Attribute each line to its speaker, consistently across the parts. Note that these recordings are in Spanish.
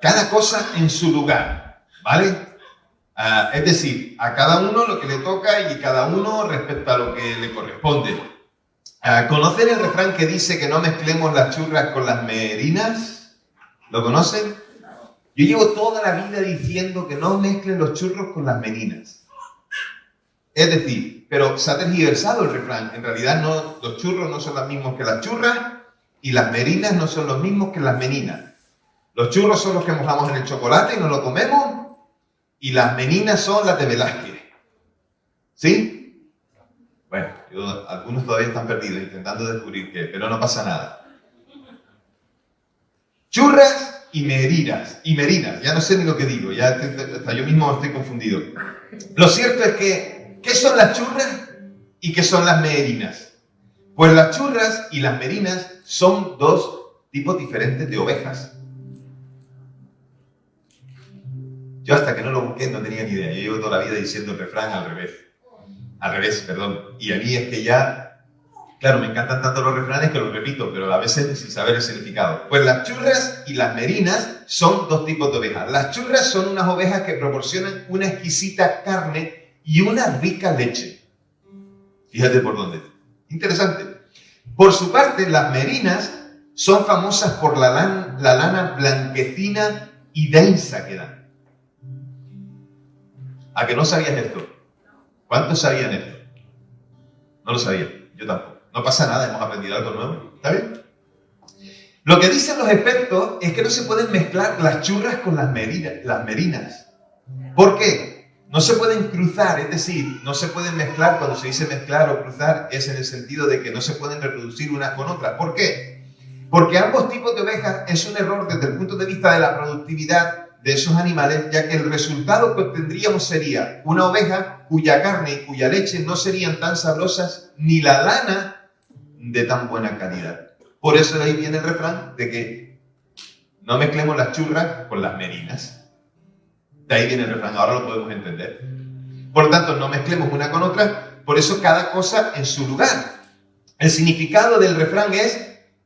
Speaker 1: Cada cosa en su lugar, ¿vale? Es decir, a cada uno lo que le toca y cada uno respecto a lo que le corresponde. ¿Conocen el refrán que dice que no mezclemos las churras con las merinas? ¿Lo conocen? Yo llevo toda la vida diciendo que no mezclen los churros con las merinas. Es decir, pero se ha tergiversado el refrán. En realidad no, los churros no son los mismos que las churras y las merinas no son los mismos que las meninas. Los churros son los que mojamos en el chocolate y nos lo comemos, y las meninas son las de Velázquez. ¿Sí? Bueno, algunos todavía están perdidos intentando descubrir qué, pero no pasa nada. Churras y merinas, ya no sé ni lo que digo, ya hasta yo mismo estoy confundido. Lo cierto es que, ¿qué son las churras y qué son las merinas? Pues las churras y las merinas son dos tipos diferentes de ovejas. Yo hasta que no lo busqué no tenía ni idea. Yo llevo toda la vida diciendo el refrán al revés. Y a mí es que ya, claro, me encantan tanto los refranes que los repito, pero a veces sin saber el significado. Pues las churras y las merinas son dos tipos de ovejas. Las churras son unas ovejas que proporcionan una exquisita carne y una rica leche. Fíjate por dónde. Interesante. Por su parte, las merinas son famosas por la lana blanquecina y densa que dan. ¿A que no sabías esto? ¿Cuántos sabían esto? No lo sabía, yo tampoco. No pasa nada, hemos aprendido algo nuevo. ¿Está bien? Lo que dicen los expertos es que no se pueden mezclar las churras con las merinas. ¿Por qué? No se pueden cruzar, es decir, no se pueden mezclar. Cuando se dice mezclar o cruzar es en el sentido de que no se pueden reproducir unas con otras. ¿Por qué? Porque ambos tipos de ovejas es un error desde el punto de vista de la productividad de esos animales, ya que el resultado que obtendríamos sería una oveja cuya carne y cuya leche no serían tan sabrosas ni la lana de tan buena calidad. Por eso de ahí viene el refrán de que no mezclemos las churras con las merinas. De ahí viene el refrán, ahora lo podemos entender. Por lo tanto, no mezclemos una con otra, por eso cada cosa en su lugar. El significado del refrán es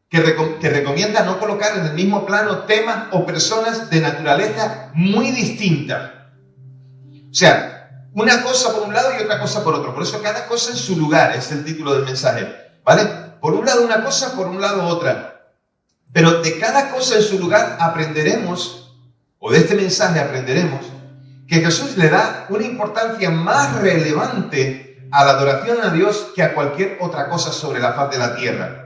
Speaker 1: que recomienda no colocar en el mismo plano temas o personas de naturaleza muy distinta. O sea, una cosa por un lado y otra cosa por otro. Por eso cada cosa en su lugar es el título del mensaje, ¿vale? Por un lado una cosa, por un lado otra. Pero de cada cosa en su lugar aprenderemos, o de este mensaje aprenderemos, que Jesús le da una importancia más relevante a la adoración a Dios que a cualquier otra cosa sobre la faz de la tierra.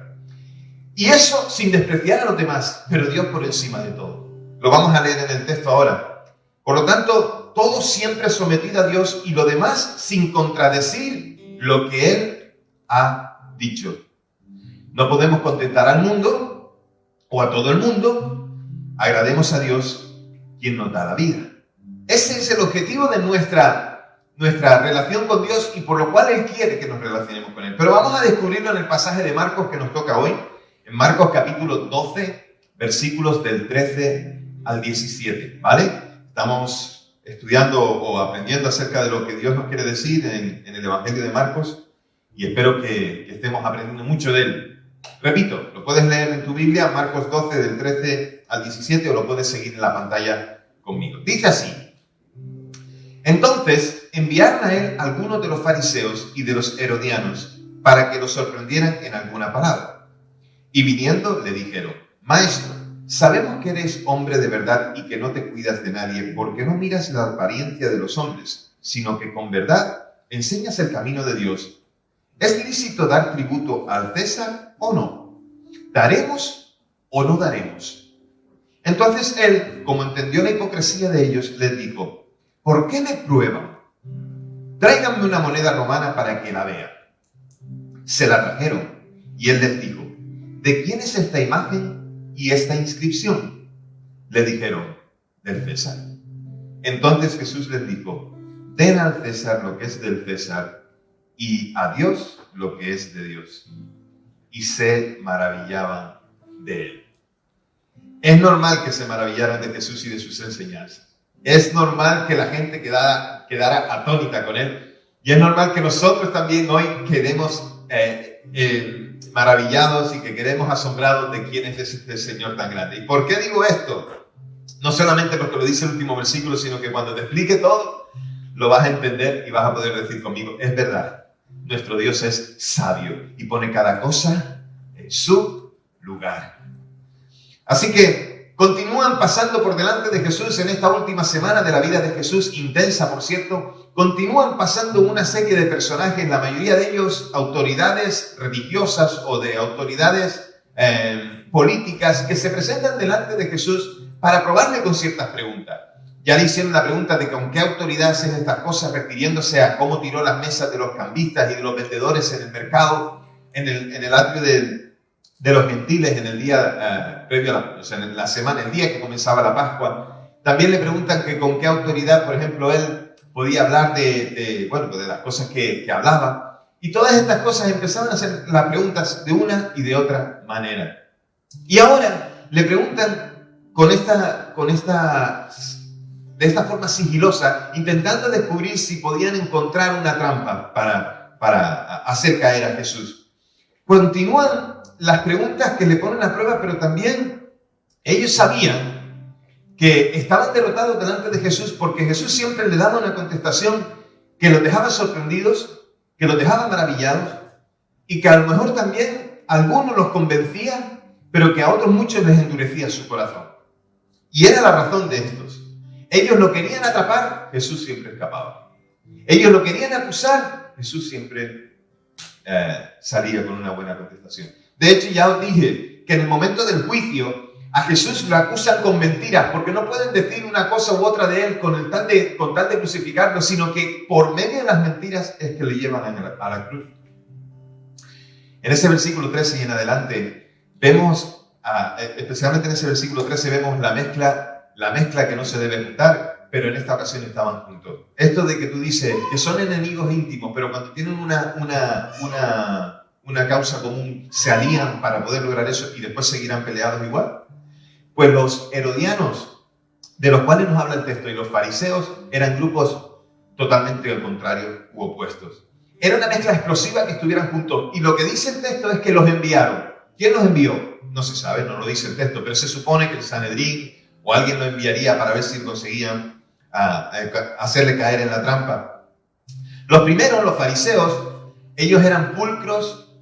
Speaker 1: Y eso sin despreciar a los demás, pero Dios por encima de todo. Lo vamos a leer en el texto ahora. Por lo tanto, todo siempre sometido a Dios y lo demás sin contradecir lo que Él ha dicho. No podemos contentar al mundo o a todo el mundo. Agrademos a Dios quien nos da la vida. Ese es el objetivo de nuestra relación con Dios y por lo cual Él quiere que nos relacionemos con Él. Pero vamos a descubrirlo en el pasaje de Marcos que nos toca hoy. En Marcos capítulo 12, versículos del 13 al 17, ¿vale? Estamos estudiando o aprendiendo acerca de lo que Dios nos quiere decir en el Evangelio de Marcos y espero que estemos aprendiendo mucho de él. Repito, lo puedes leer en tu Biblia, Marcos 12, del 13 al 17, o lo puedes seguir en la pantalla conmigo. Dice así: Entonces enviaron a él algunos de los fariseos y de los herodianos para que lo sorprendieran en alguna palabra. Y viniendo le dijeron: Maestro, sabemos que eres hombre de verdad y que no te cuidas de nadie, porque no miras la apariencia de los hombres, sino que con verdad enseñas el camino de Dios. ¿Es lícito dar tributo al César o no? ¿Daremos o no daremos? Entonces él, como entendió la hipocresía de ellos, les dijo: ¿Por qué me prueban? Tráiganme una moneda romana para que la vea. Se la trajeron y él les dijo: ¿De quién es esta imagen y esta inscripción? Le dijeron: del César. Entonces Jesús les dijo: Den al César lo que es del César y a Dios lo que es de Dios. Y se maravillaban de él. Es normal que se maravillaran de Jesús y de sus enseñanzas. Es normal que la gente quedara atónita con él. Y es normal que nosotros también hoy quedemos maravillados y que quedemos asombrados de quién es este Señor tan grande. ¿Y por qué digo esto? No solamente porque lo dice el último versículo, sino que cuando te explique todo, lo vas a entender y vas a poder decir conmigo, es verdad, nuestro Dios es sabio y pone cada cosa en su lugar. Así que continúan pasando por delante de Jesús en esta última semana de la vida de Jesús, intensa por cierto, continúan pasando una serie de personajes, la mayoría de ellos autoridades religiosas o de autoridades políticas que se presentan delante de Jesús para probarle con ciertas preguntas. Ya le hicieron la pregunta de con qué autoridad haces estas cosas, refiriéndose a cómo tiró las mesas de los cambistas y de los vendedores en el mercado, en el atrio de los gentiles en el día previo a en la semana, el día que comenzaba la Pascua. También le preguntan que con qué autoridad, por ejemplo, él podía hablar de las cosas que hablaba. Y todas estas cosas empezaban a hacer las preguntas de una y de otra manera. Y ahora le preguntan de esta forma sigilosa, intentando descubrir si podían encontrar una trampa para hacer caer a Jesús. Continúan las preguntas que le ponen a prueba, pero también ellos sabían que estaban derrotados delante de Jesús porque Jesús siempre le daba una contestación que los dejaba sorprendidos, que los dejaba maravillados y que a lo mejor también a algunos los convencía, pero que a otros muchos les endurecía su corazón. Y era la razón de estos. Ellos lo querían atrapar, Jesús siempre escapaba. Ellos lo querían acusar, Jesús siempre salía con una buena contestación. De hecho, ya os dije que en el momento del juicio a Jesús lo acusan con mentiras, porque no pueden decir una cosa u otra de él con tal de crucificarlo, sino que por medio de las mentiras es que le llevan a la cruz. En ese versículo 13 y en adelante vemos, especialmente en ese versículo 13, vemos la mezcla que no se debe juntar, pero en esta ocasión estaban juntos. Esto de que tú dices que son enemigos íntimos, pero cuando tienen una causa común se alían para poder lograr eso y después seguirán peleados igual. Pues los herodianos, de los cuales nos habla el texto, y los fariseos eran grupos totalmente al contrario u opuestos. Era una mezcla explosiva que estuvieran juntos. Y lo que dice el texto es que los enviaron. ¿Quién los envió? No se sabe, no lo dice el texto, pero se supone que el Sanedrín o alguien lo enviaría para ver si conseguían hacerle caer en la trampa. Los primeros, los fariseos, ellos eran pulcros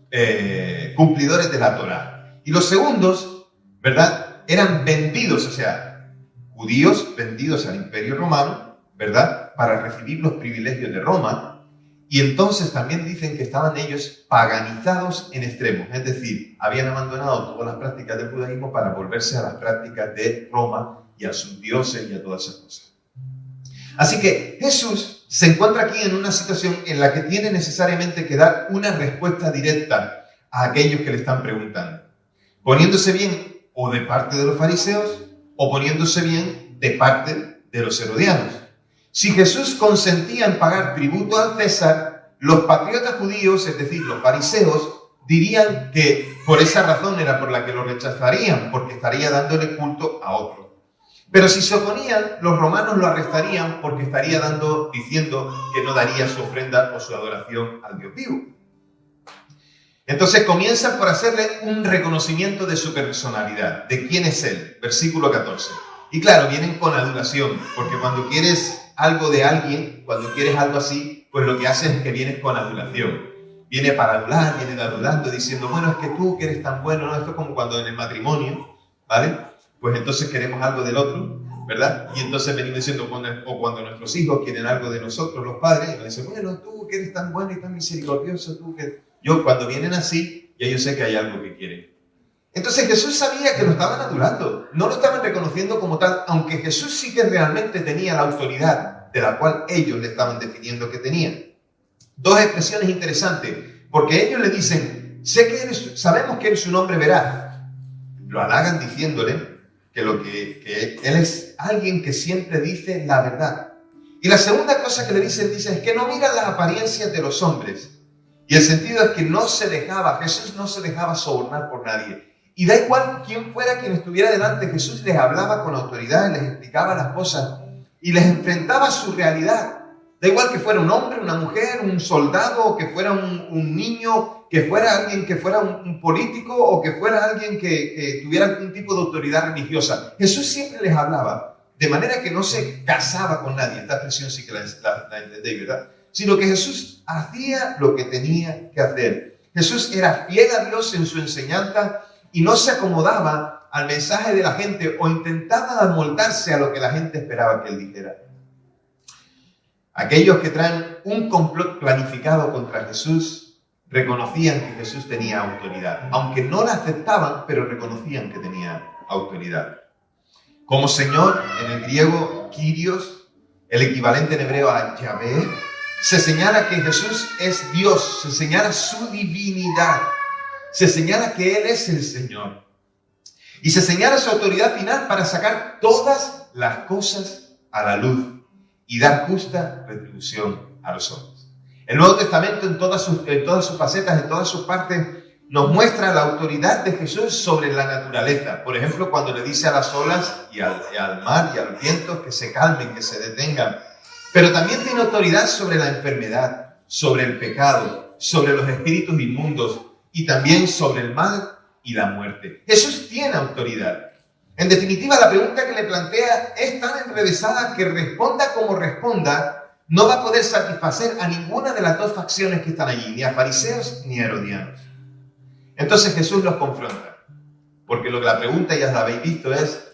Speaker 1: cumplidores de la Torá. Y los segundos, ¿verdad?, eran vendidos, o sea, judíos vendidos al Imperio Romano, ¿verdad?, para recibir los privilegios de Roma. Y entonces también dicen que estaban ellos paganizados en extremos, es decir, habían abandonado todas las prácticas del judaísmo para volverse a las prácticas de Roma y a sus dioses y a todas esas cosas. Así que Jesús se encuentra aquí en una situación en la que tiene necesariamente que dar una respuesta directa a aquellos que le están preguntando, poniéndose bien o de parte de los fariseos o poniéndose bien de parte de los herodianos. Si Jesús consentía en pagar tributo al César, los patriotas judíos, es decir, los fariseos, dirían que por esa razón era por la que lo rechazarían, porque estaría dándole culto a otro. Pero si se oponían, los romanos lo arrestarían porque estaría diciendo que no daría su ofrenda o su adoración al Dios vivo. Entonces comienzan por hacerle un reconocimiento de su personalidad, de quién es él, versículo 14. Y claro, vienen con adulación, porque cuando quieres algo de alguien, cuando quieres algo así, pues lo que haces es que vienes con adulación. Viene para adular, vienen adulando, diciendo, bueno, es que tú que eres tan bueno, ¿no? Esto es como cuando en el matrimonio, ¿vale? Pues entonces queremos algo del otro, ¿verdad? Y entonces venimos diciendo, o cuando nuestros hijos quieren algo de nosotros, los padres, y nos dicen, bueno, tú que eres tan bueno y tan misericordioso, tú que... Yo, cuando vienen así, ya yo sé que hay algo que quieren. Entonces Jesús sabía que lo estaban adulando, no lo estaban reconociendo como tal, aunque Jesús sí que realmente tenía la autoridad de la cual ellos le estaban definiendo que tenía. Dos expresiones interesantes, porque ellos le dicen, sabemos que eres un hombre veraz. Lo halagan diciéndole que él es alguien que siempre dice la verdad. Y la segunda cosa que le dicen es que no mira las apariencias de los hombres. Y el sentido es que Jesús no se dejaba sobornar por nadie. Y da igual quién fuera quien estuviera delante, Jesús les hablaba con autoridad, les explicaba las cosas y les enfrentaba a su realidad. Da igual que fuera un hombre, una mujer, un soldado, que fuera un niño, que fuera alguien que fuera un político o que fuera alguien que tuviera algún tipo de autoridad religiosa. Jesús siempre les hablaba de manera que no se casaba con nadie. Esta expresión sí que la entendéis, ¿verdad? Sino que Jesús hacía lo que tenía que hacer. Jesús era fiel a Dios en su enseñanza y no se acomodaba al mensaje de la gente o intentaba amoldarse a lo que la gente esperaba que él dijera. Aquellos que traen un complot planificado contra Jesús reconocían que Jesús tenía autoridad, aunque no la aceptaban, pero reconocían que tenía autoridad. Como Señor, en el griego, Kyrios, el equivalente en hebreo a Yahvé, se señala que Jesús es Dios, se señala su divinidad, se señala que Él es el Señor. Y se señala su autoridad final para sacar todas las cosas a la luz y dar justa retribución a los hombres. El Nuevo Testamento en todas sus facetas, en todas sus partes, nos muestra la autoridad de Jesús sobre la naturaleza. Por ejemplo, cuando le dice a las olas y al mar y a los vientos que se calmen, que se detengan. Pero también tiene autoridad sobre la enfermedad, sobre el pecado, sobre los espíritus inmundos y también sobre el mal y la muerte. Jesús tiene autoridad. En definitiva, la pregunta que le plantea es tan enrevesada que responda como responda, no va a poder satisfacer a ninguna de las dos facciones que están allí, ni a fariseos ni a herodianos. Entonces Jesús los confronta, porque la pregunta, ya la habéis visto, es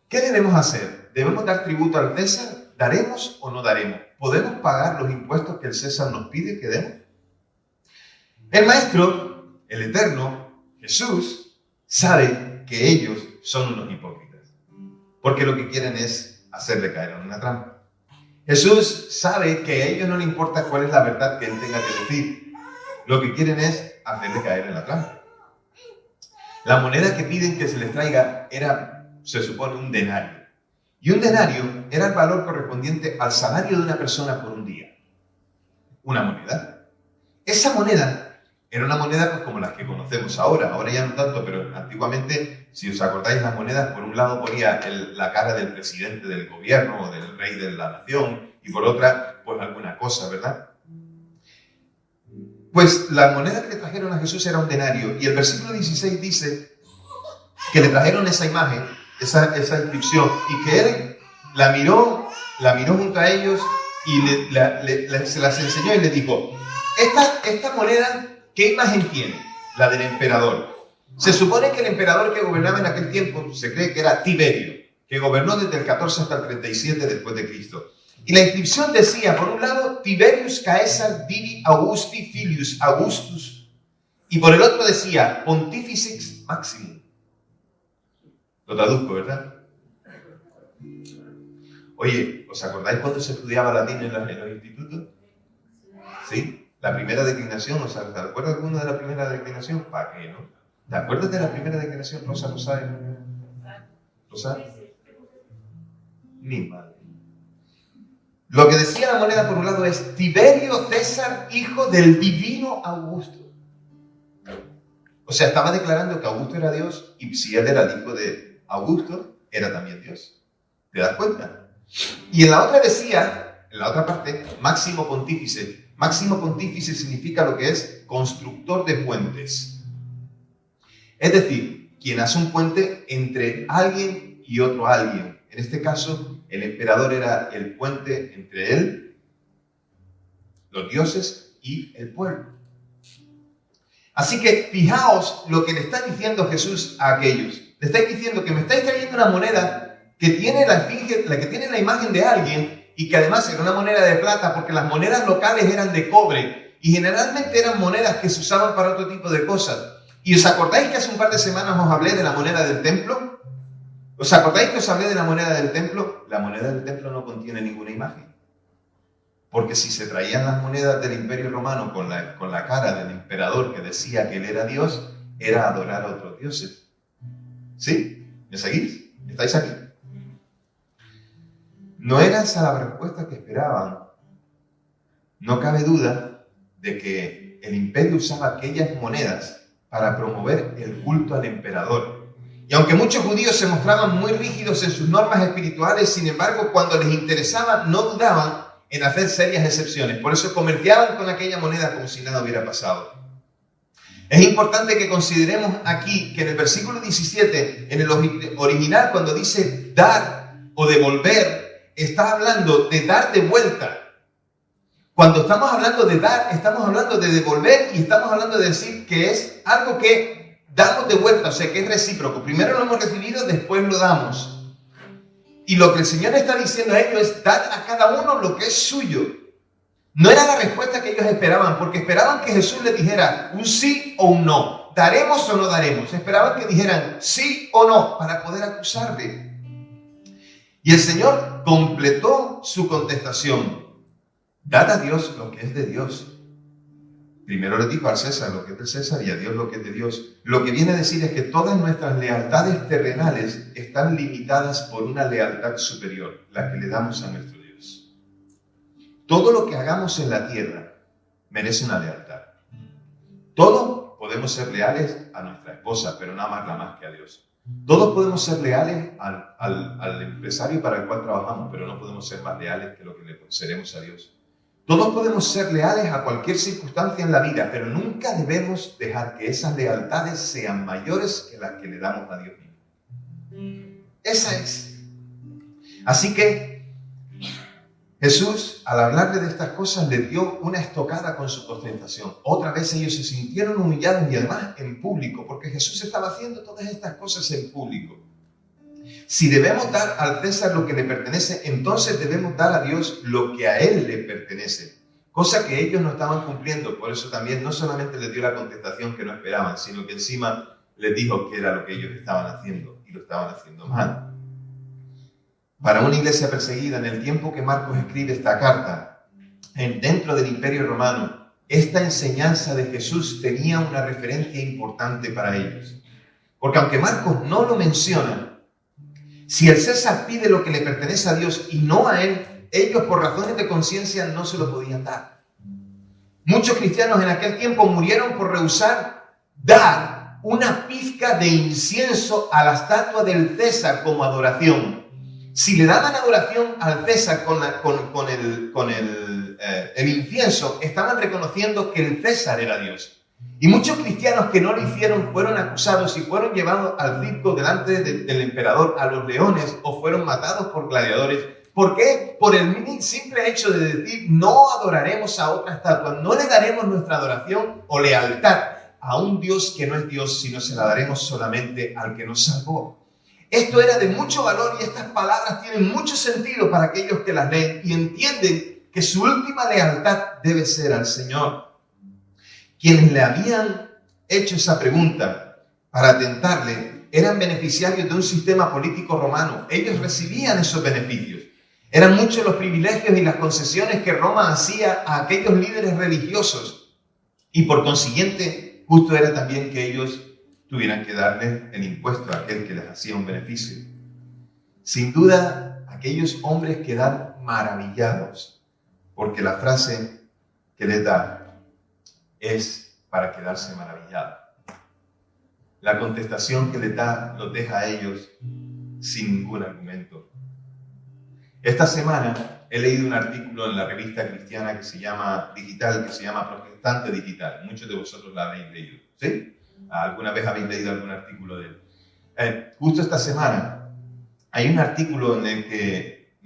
Speaker 1: ¿qué debemos hacer? ¿Debemos dar tributo al César? ¿Daremos o no daremos? ¿Podemos pagar los impuestos que el César nos pide que demos? El Maestro, el Eterno, Jesús, sabe que ellos son unos hipócritas, porque lo que quieren es hacerle caer en una trampa. Jesús sabe que a ellos no le importa cuál es la verdad que él tenga que decir. Lo que quieren es hacerle caer en la trampa. La moneda que piden que se les traiga era, se supone, un denario. Y un denario era el valor correspondiente al salario de una persona por un día. Una moneda. Esa moneda era una moneda pues, como las que conocemos ahora. Ahora ya no tanto, pero antiguamente, si os acordáis, las monedas, por un lado ponía la cara del presidente del gobierno o del rey de la nación, y por otra, pues alguna cosa, ¿verdad? Pues la moneda que le trajeron a Jesús era un denario. Y el versículo 16 dice que le trajeron esa imagen, esa inscripción, y que él la miró junto a ellos y se las enseñó y le dijo, esta moneda, ¿qué imagen tiene? La del emperador. Se supone que el emperador que gobernaba en aquel tiempo, se cree que era Tiberio, que gobernó desde el 14 hasta el 37 después de Cristo. Y la inscripción decía, por un lado, Tiberius Caesar Divi Augusti Filius Augustus, y por el otro decía, Pontificex Maximum. Lo traduzco, ¿verdad? Oye, ¿os acordáis cuando se estudiaba latín en los institutos? ¿Sí? La primera declinación, ¿os acuerdas alguno de la primera declinación? ¿Para qué, no? ¿Te acuerdas de la primera declinación, Rosa? ¿Rosa? Ni madre. Lo que decía la moneda por un lado es Tiberio César, hijo del divino Augusto. O sea, estaba declarando que Augusto era Dios y si él era el hijo de Augusto, era también Dios. ¿Te das cuenta? Y en la otra decía, en la otra parte, Máximo Pontífice. Máximo Pontífice significa lo que es constructor de puentes. Es decir, quien hace un puente entre alguien y otro alguien. En este caso, el emperador era el puente entre él, los dioses y el pueblo. Así que fijaos lo que le está diciendo Jesús a aquellos. Le estáis diciendo que me estáis trayendo una moneda que tiene que tiene la imagen de alguien y que además era una moneda de plata porque las monedas locales eran de cobre y generalmente eran monedas que se usaban para otro tipo de cosas. ¿Y os acordáis que hace un par de semanas os hablé de la moneda del templo? ¿Os acordáis que os hablé de la moneda del templo? La moneda del templo no contiene ninguna imagen. Porque si se traían las monedas del Imperio Romano con la cara del emperador que decía que él era Dios, era adorar a otros dioses. ¿Sí? ¿Me seguís? ¿Estáis aquí? No era esa la respuesta que esperaban. No cabe duda de que el imperio usaba aquellas monedas para promover el culto al emperador. Y aunque muchos judíos se mostraban muy rígidos en sus normas espirituales, sin embargo, cuando les interesaba, no dudaban en hacer serias excepciones. Por eso comerciaban con aquella moneda como si nada hubiera pasado. Es importante que consideremos aquí que en el versículo 17, en el original, cuando dice dar o devolver, está hablando de dar de vuelta. Cuando estamos hablando de dar, estamos hablando de devolver y estamos hablando de decir que es algo que damos de vuelta, o sea, que es recíproco. Primero lo hemos recibido, después lo damos. Y lo que el Señor está diciendo a ellos es: dad a cada uno lo que es suyo. No era la respuesta que ellos esperaban, porque esperaban que Jesús les dijera un sí o un no. ¿Daremos o no daremos? Esperaban que dijeran sí o no para poder acusarle. Y el Señor completó su contestación. Dad a Dios lo que es de Dios. Primero le dijo al César lo que es del César y a Dios lo que es de Dios. Lo que viene a decir es que todas nuestras lealtades terrenales están limitadas por una lealtad superior, la que le damos a nuestro Dios. Todo lo que hagamos en la tierra merece una lealtad. Todos podemos ser leales a nuestra esposa, pero no amarla más que a Dios. Todos podemos ser leales al empresario para el cual trabajamos, pero no podemos ser más leales que lo que le seremos a Dios. Todos podemos ser leales a cualquier circunstancia en la vida, pero nunca debemos dejar que esas lealtades sean mayores que las que le damos a Dios mismo. Esa es. Así que Jesús, al hablarle de estas cosas, le dio una estocada con su contestación. Otra vez ellos se sintieron humillados y además en público, porque Jesús estaba haciendo todas estas cosas en público. Si debemos dar al César lo que le pertenece, entonces debemos dar a Dios lo que a Él le pertenece. Cosa que ellos no estaban cumpliendo. Por eso también no solamente les dio la contestación que no esperaban, sino que encima les dijo que era lo que ellos estaban haciendo y lo estaban haciendo mal. Para una iglesia perseguida, en el tiempo que Marcos escribe esta carta, dentro del Imperio Romano, esta enseñanza de Jesús tenía una referencia importante para ellos. Porque aunque Marcos no lo menciona, si el César pide lo que le pertenece a Dios y no a él, ellos por razones de conciencia no se lo podían dar. Muchos cristianos en aquel tiempo murieron por rehusar dar una pizca de incienso a la estatua del César como adoración. Si le daban adoración al César con el incienso, estaban reconociendo que el César era Dios. Y muchos cristianos que no lo hicieron fueron acusados y fueron llevados al circo delante del emperador, a los leones, o fueron matados por gladiadores. ¿Por qué? Por el simple hecho de decir: no adoraremos a otra estatua, no le daremos nuestra adoración o lealtad a un Dios que no es Dios, sino se la daremos solamente al que nos salvó. Esto era de mucho valor y estas palabras tienen mucho sentido para aquellos que las leen y entienden que su última lealtad debe ser al Señor. Quienes le habían hecho esa pregunta para tentarle eran beneficiarios de un sistema político romano. Ellos recibían esos beneficios. Eran muchos los privilegios y las concesiones que Roma hacía a aquellos líderes religiosos. Y por consiguiente, justo era también que ellos tuvieran que darle el impuesto a aquel que les hacía un beneficio. Sin duda, aquellos hombres quedan maravillados, porque la frase que les da es para quedarse maravillado. La contestación que les da los deja a ellos sin ningún argumento. Esta semana he leído un artículo en la revista cristiana que se llama Protestante Digital. Muchos de vosotros la habéis leído, ¿sí? ¿Alguna vez habéis leído algún artículo de él? Justo esta semana hay un artículo en el que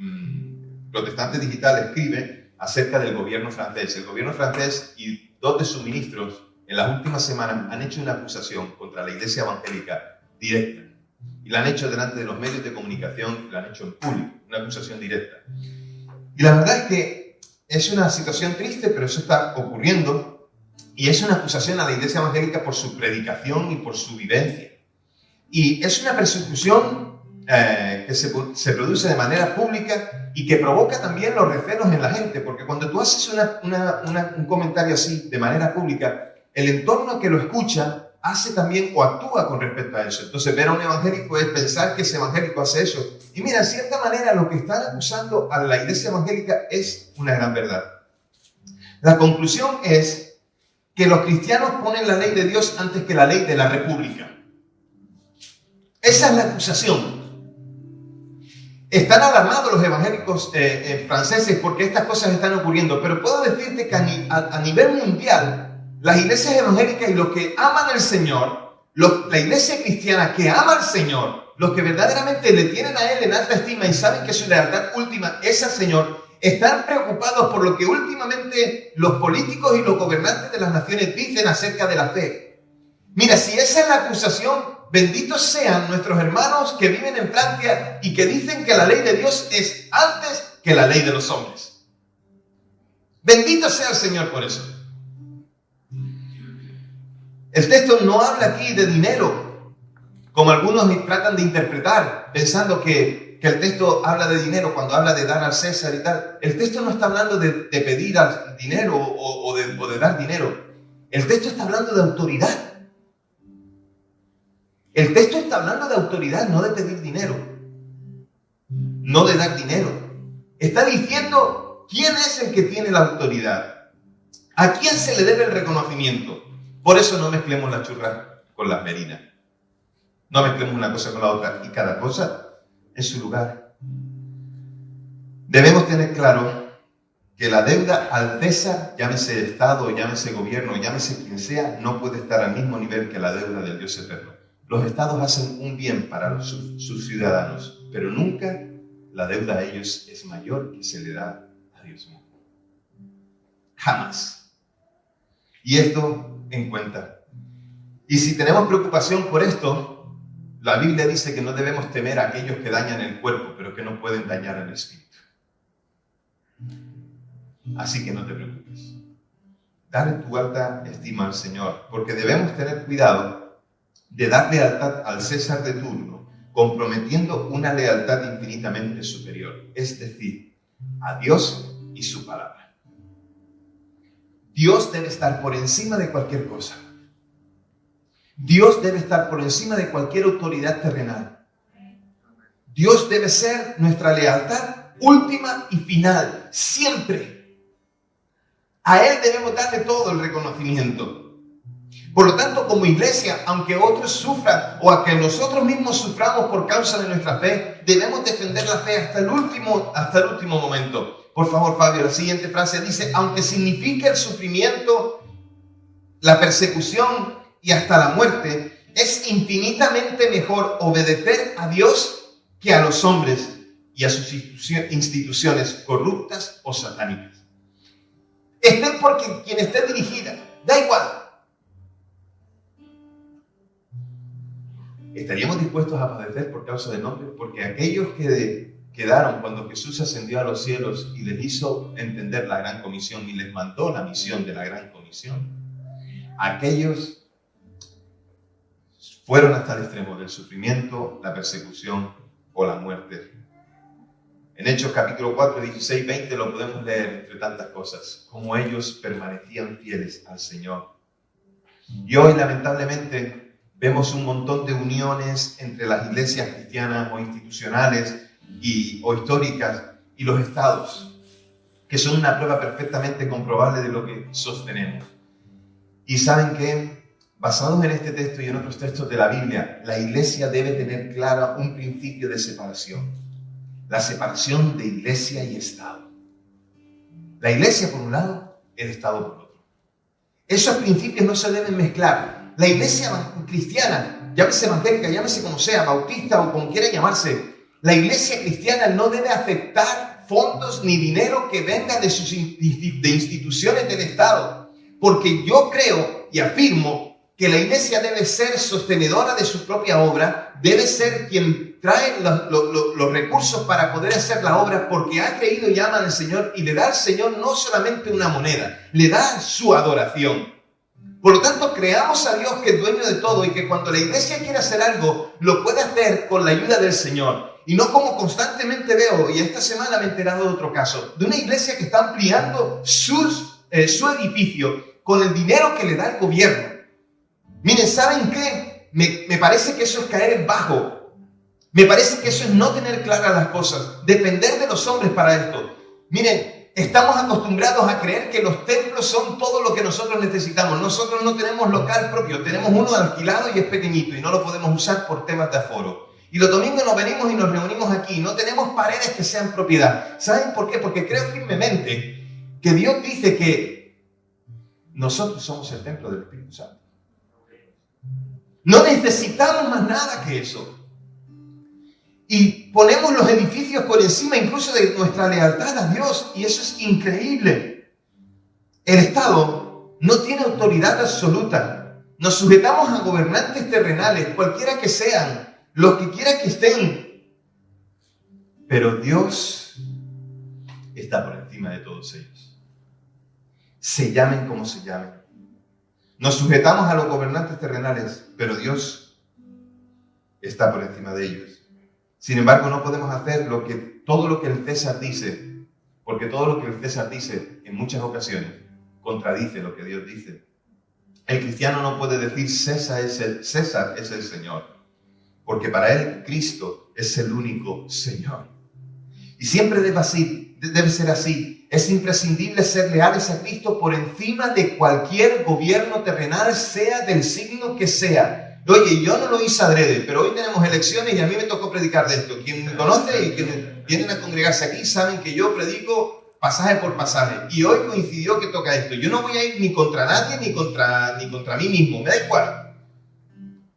Speaker 1: Protestante Digital escribe acerca del gobierno francés. El gobierno francés y dos de sus ministros en las últimas semanas han hecho una acusación contra la iglesia evangélica directa. Y la han hecho delante de los medios de comunicación, la han hecho en público, una acusación directa. Y la verdad es que es una situación triste, pero eso está ocurriendo. Y es una acusación a la iglesia evangélica por su predicación y por su vivencia. Y es una persecución que se produce de manera pública y que provoca también los recelos en la gente, porque cuando tú haces un comentario así de manera pública, el entorno que lo escucha hace también o actúa con respecto a eso. Entonces ver a un evangélico es pensar que ese evangélico hace eso. Y mira, en cierta manera lo que están acusando a la iglesia evangélica es una gran verdad. La conclusión es que los cristianos ponen la ley de Dios antes que la ley de la república. Esa es la acusación. Están alarmados los evangélicos franceses porque estas cosas están ocurriendo, pero puedo decirte que a nivel mundial, las iglesias evangélicas y los que aman al Señor, la iglesia cristiana que ama al Señor, los que verdaderamente le tienen a Él en alta estima y saben que su lealtad última es al Señor, están preocupados por lo que últimamente los políticos y los gobernantes de las naciones dicen acerca de la fe. Mira, si esa es la acusación, benditos sean nuestros hermanos que viven en Francia y que dicen que la ley de Dios es antes que la ley de los hombres. Bendito sea el Señor por eso. El texto no habla aquí de dinero, como algunos tratan de interpretar, pensando que el texto habla de dinero cuando habla de dar al César y tal. El texto no está hablando de pedir dinero o de dar dinero. El texto está hablando de autoridad. El texto está hablando de autoridad, no de pedir dinero, no de dar dinero. Está diciendo quién es el que tiene la autoridad, a quién se le debe el reconocimiento. Por eso no mezclemos la churra con las merinas. No mezclemos una cosa con la otra y cada cosa en su lugar. Debemos tener claro que la deuda al César, llámese Estado, llámese gobierno, llámese quien sea, no puede estar al mismo nivel que la deuda del Dios eterno. Los estados hacen un bien para sus ciudadanos, pero nunca la deuda a ellos es mayor que se le da a Dios mismo. Jamás. Y esto en cuenta. Y si tenemos preocupación por esto, la Biblia dice que no debemos temer a aquellos que dañan el cuerpo, pero que no pueden dañar el espíritu. Así que no te preocupes. Dale tu alta estima al Señor, porque debemos tener cuidado de dar lealtad al César de turno, comprometiendo una lealtad infinitamente superior, es decir, a Dios y su palabra. Dios debe estar por encima de cualquier cosa. Dios debe estar por encima de cualquier autoridad terrenal. Dios debe ser nuestra lealtad última y final, siempre. A Él debemos darle todo el reconocimiento. Por lo tanto, como iglesia, aunque otros sufran o a que nosotros mismos suframos por causa de nuestra fe, debemos defender la fe hasta el último momento. Por favor, Fabio, la siguiente frase dice, aunque signifique el sufrimiento, la persecución y hasta la muerte, es infinitamente mejor obedecer a Dios que a los hombres y a sus instituciones corruptas o satánicas. Estén por quien esté dirigida, da igual. ¿Estaríamos dispuestos a padecer por causa del nombre? Porque aquellos que quedaron cuando Jesús ascendió a los cielos y les hizo entender la gran comisión y les mandó la misión de la gran comisión, aquellos fueron hasta el extremo del sufrimiento, la persecución o la muerte. En Hechos capítulo 4, 16, 20 lo podemos leer entre tantas cosas, como ellos permanecían fieles al Señor. Y hoy, lamentablemente, vemos un montón de uniones entre las iglesias cristianas o institucionales o históricas y los estados, que son una prueba perfectamente comprobable de lo que sostenemos. Y ¿saben qué? Basados en este texto y en otros textos de la Biblia, la iglesia debe tener clara un principio de separación. La separación de iglesia y Estado. La iglesia por un lado, el Estado por otro. Esos principios no se deben mezclar. La iglesia cristiana, llámese evangélica, llámese como sea, bautista o como quiera llamarse, la iglesia cristiana no debe aceptar fondos ni dinero que venga de instituciones del Estado. Porque yo creo y afirmo que la iglesia debe ser sostenedora de su propia obra, debe ser quien trae los recursos para poder hacer la obra, porque ha creído y ama al Señor y le da al Señor no solamente una moneda, le da su adoración. Por lo tanto, creamos a Dios que es dueño de todo y que cuando la iglesia quiere hacer algo, lo puede hacer con la ayuda del Señor. Y no como constantemente veo, y esta semana me he enterado de otro caso, de una iglesia que está ampliando su edificio con el dinero que le da el gobierno. Miren, ¿saben qué? Me parece que eso es caer en bajo. Me parece que eso es no tener claras las cosas, depender de los hombres para esto. Miren, estamos acostumbrados a creer que los templos son todo lo que nosotros necesitamos. Nosotros no tenemos local propio, tenemos uno alquilado y es pequeñito y no lo podemos usar por temas de aforo. Y los domingos nos venimos y nos reunimos aquí. No tenemos paredes que sean propiedad. ¿Saben por qué? Porque creo firmemente que Dios dice que nosotros somos el templo del Espíritu Santo. No necesitamos más nada que eso. Y ponemos los edificios por encima incluso de nuestra lealtad a Dios. Y eso es increíble. El Estado no tiene autoridad absoluta. Nos sujetamos a gobernantes terrenales, cualquiera que sean, los que quiera que estén. Pero Dios está por encima de todos ellos. Se llamen como se llamen. Nos sujetamos a los gobernantes terrenales, pero Dios está por encima de ellos. Sin embargo, no podemos hacer todo lo que el César dice, porque todo lo que el César dice en muchas ocasiones contradice lo que Dios dice. El cristiano no puede decir César es el Señor, porque para él Cristo es el único Señor. Y siempre debe ser así. Es imprescindible ser leales a Cristo por encima de cualquier gobierno terrenal, sea del signo que sea. Oye, yo no lo hice adrede, pero hoy tenemos elecciones y a mí me tocó predicar de esto. Quien me conoce y quienes vienen a congregarse aquí saben que yo predico pasaje por pasaje. Y hoy coincidió que toca esto. Yo no voy a ir ni contra nadie ni contra mí mismo, me da igual.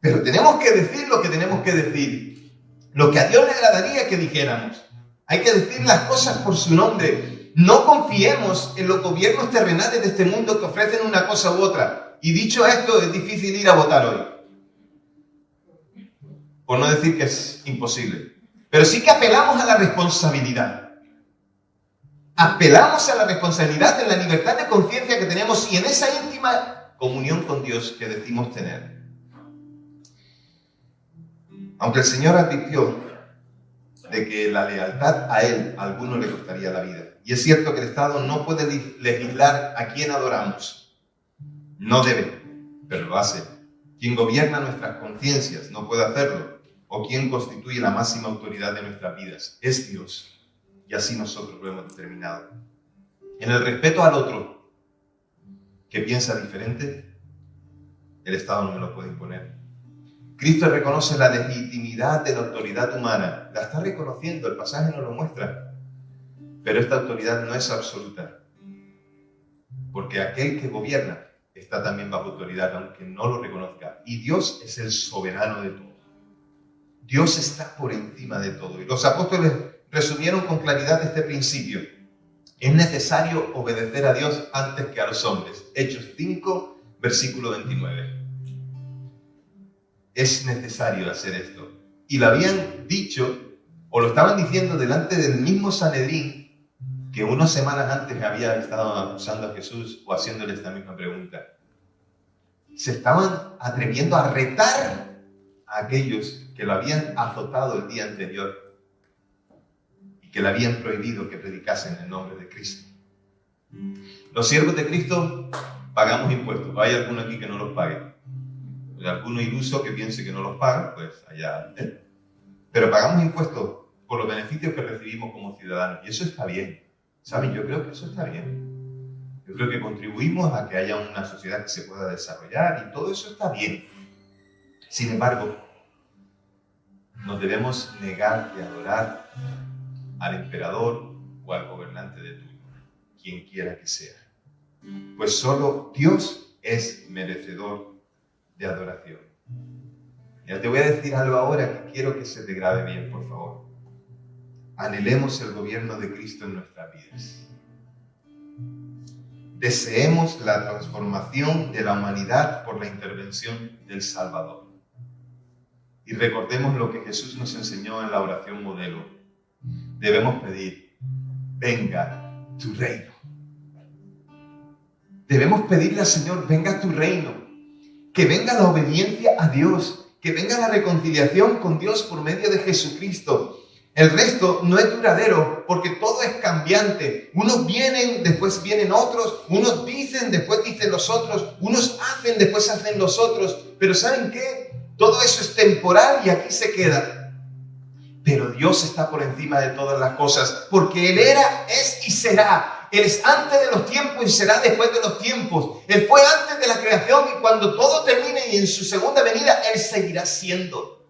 Speaker 1: Pero tenemos que decir lo que tenemos que decir. Lo que a Dios le agradaría que dijéramos. Hay que decir las cosas por su nombre. No confiemos en los gobiernos terrenales de este mundo que ofrecen una cosa u otra. Y dicho esto, es difícil ir a votar hoy. Por no decir que es imposible. Pero sí que apelamos a la responsabilidad. Apelamos a la responsabilidad de la libertad de conciencia que tenemos y en esa íntima comunión con Dios que decimos tener. Aunque el Señor advirtió de que la lealtad a Él a alguno le costaría la vida. Y es cierto que el Estado no puede legislar a quien adoramos. No debe, pero lo hace. Quien gobierna nuestras conciencias no puede hacerlo. O quien constituye la máxima autoridad de nuestras vidas es Dios. Y así nosotros lo hemos determinado. En el respeto al otro que piensa diferente, el Estado no me lo puede imponer. Cristo reconoce la legitimidad de la autoridad humana. La está reconociendo, el pasaje nos lo muestra. Pero esta autoridad no es absoluta. Porque aquel que gobierna está también bajo autoridad, aunque no lo reconozca. Y Dios es el soberano de todo. Dios está por encima de todo. Y los apóstoles resumieron con claridad este principio. Es necesario obedecer a Dios antes que a los hombres. Hechos 5, versículo 29. Es necesario hacer esto. Y lo habían dicho, o lo estaban diciendo delante del mismo Sanedrín, que unas semanas antes había estado acusando a Jesús o haciéndole esta misma pregunta. Se estaban atreviendo a retar a aquellos que lo habían azotado el día anterior y que le habían prohibido que predicasen el nombre de Cristo. Los siervos de Cristo pagamos impuestos. Hay alguno aquí que no los pague. Alguno iluso que piense que no los paga, pues allá. Pero pagamos impuestos por los beneficios que recibimos como ciudadanos. Y eso está bien. ¿Saben? Yo creo que eso está bien. Yo creo que contribuimos a que haya una sociedad que se pueda desarrollar y todo eso está bien. Sin embargo, nos debemos negar de adorar al emperador o al gobernante de turno, quien quiera que sea. Pues solo Dios es merecedor de adoración. Ya te voy a decir algo ahora que quiero que se te grabe bien, por favor. Anhelemos el gobierno de Cristo en nuestras vidas. Deseemos la transformación de la humanidad por la intervención del Salvador. Y recordemos lo que Jesús nos enseñó en la oración modelo. Debemos pedir, venga tu reino. Debemos pedirle al Señor, venga tu reino. Que venga la obediencia a Dios, que venga la reconciliación con Dios por medio de Jesucristo. El resto no es duradero porque todo es cambiante. Unos vienen, después vienen otros. Unos dicen, después dicen los otros. Unos hacen, después hacen los otros. Pero ¿saben qué? Todo eso es temporal y aquí se queda. Pero Dios está por encima de todas las cosas porque Él era, es y será. Él es antes de los tiempos y será después de los tiempos. Él fue antes de la creación y cuando todo termine y en su segunda venida, Él seguirá siendo.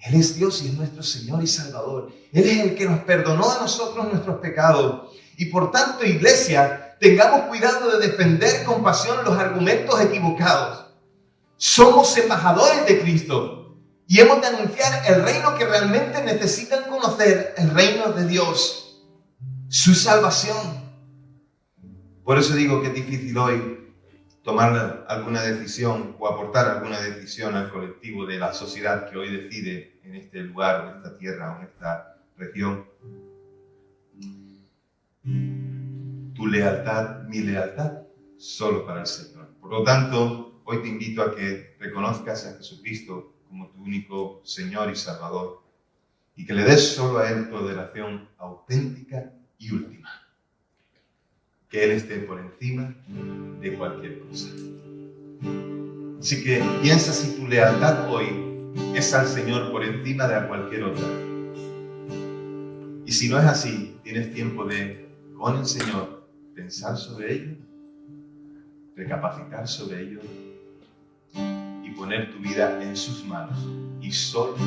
Speaker 1: Él es Dios y es nuestro Señor y Salvador. Él es el que nos perdonó a nosotros nuestros pecados. Y por tanto, iglesia, tengamos cuidado de defender con pasión los argumentos equivocados. Somos embajadores de Cristo y hemos de anunciar el reino que realmente necesitan conocer, el reino de Dios, su salvación. Por eso digo que es difícil hoy tomar alguna decisión o aportar alguna decisión al colectivo de la sociedad que hoy decide en este lugar, en esta tierra, en esta región. Tu lealtad, mi lealtad, solo para el Señor. Por lo tanto, hoy te invito a que reconozcas a Jesucristo como tu único Señor y Salvador y que le des solo a Él tu adoración auténtica y última. Que Él esté por encima de cualquier cosa. Así que piensa si tu lealtad hoy es al Señor por encima de a cualquier otra. Y si no es así, tienes tiempo de, con el Señor, pensar sobre ello, recapacitar sobre ello y poner tu vida en sus manos y solo